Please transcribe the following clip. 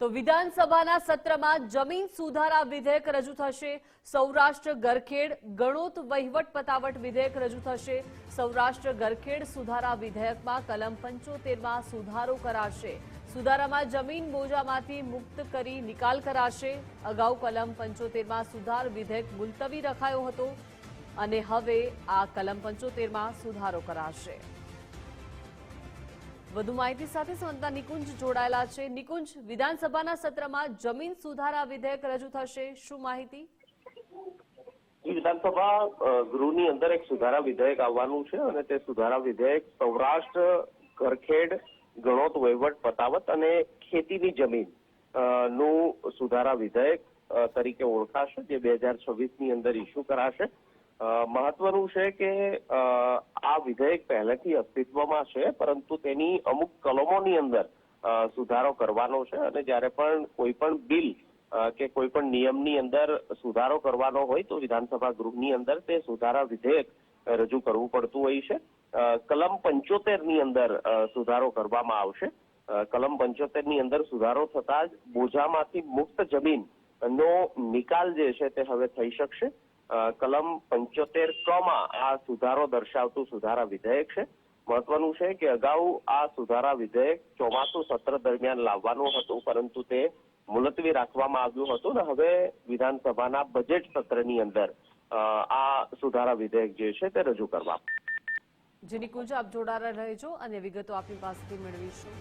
તો વિધાનસભાના સત્રમાં જમીન સુધારા વિધેયક રજૂ થશે। સૌરાષ્ટ્ર ગરખેડ ગણોત વહીવટ પતાવટ વિધેયક રજૂ થશે। સૌરાષ્ટ્ર ગરખેડ સુધારા વિધેયકમાં કલમ 75માં સુધારો કરાશે। સુધારામાં જમીન બોજામાંથી મુક્ત કરી નિકાલ કરાશે। અગાઉ કલમ 75માં સુધાર વિધેયક મુલતવી રખાયો હતો અને હવે આ કલમ 75માં સુધારો કરાશે। વધુ માહિતી સાથે સંવાદદાતા નિકુંજ જોડાયેલા છે। નિકુંજ, વિધાનસભાના સત્રમાં જમીન સુધારા વિધેયક રજૂ થશે, શું માહિતી? વિધાનસભા ગૃહની અંદર એક સુધારા વિધેયક આવવાનું છે અને તે સુધારા વિધેયક સૌરાષ્ટ્ર ગરખેડ ગણોત વહીવટ પતાવત અને ખેતીની જમીન નું સુધારા વિધેયક તરીકે ઓળખાશે, જે 2026ની અંદર ઇસ્યુ કરાશે। મહત્વનું છે કે આ વિધેયક પહેલેથી અસ્તિત્વમાં છે, પરંતુ તેની અમુક કલમોની અંદર સુધારો કરવાનો છે અને જ્યારે પણ કોઈ પણ બિલ કે કોઈ પણ નિયમની અંદર સુધારો કરવાનો હોય તો વિધાનસભા ગૃહની અંદર તે સુધારા વિધેયક રજૂ કરવું પડતું હોય છે। કલમ 75ની અંદર સુધારો કરવામાં આવશે। કલમ 75ની અંદર સુધારો થતા જ બોજામાંથી મુક્ત જમીનનો નિકાલ જે છે તે હવે થઈ શકશે। કલમ 75 આ સુધારો દર્શાવતું સુધારા વિધેયક છે। મહત્વનું છે કે અગાઉ આ સુધારા વિધેયક ચોમાસુ સત્ર દરમિયાન લાવવાનું હતું, પરંતુ તે મુલતવી રાખવામાં આવ્યું હતું ને હવે વિધાનસભાના બજેટ સત્રની અંદર આ સુધારા વિધેયક જે છે તે રજૂ કરવામાં। જેની કુંજ આપ જોડાયેલા રહેજો અને વિગતો આપની પાસેથી મેળવીશું।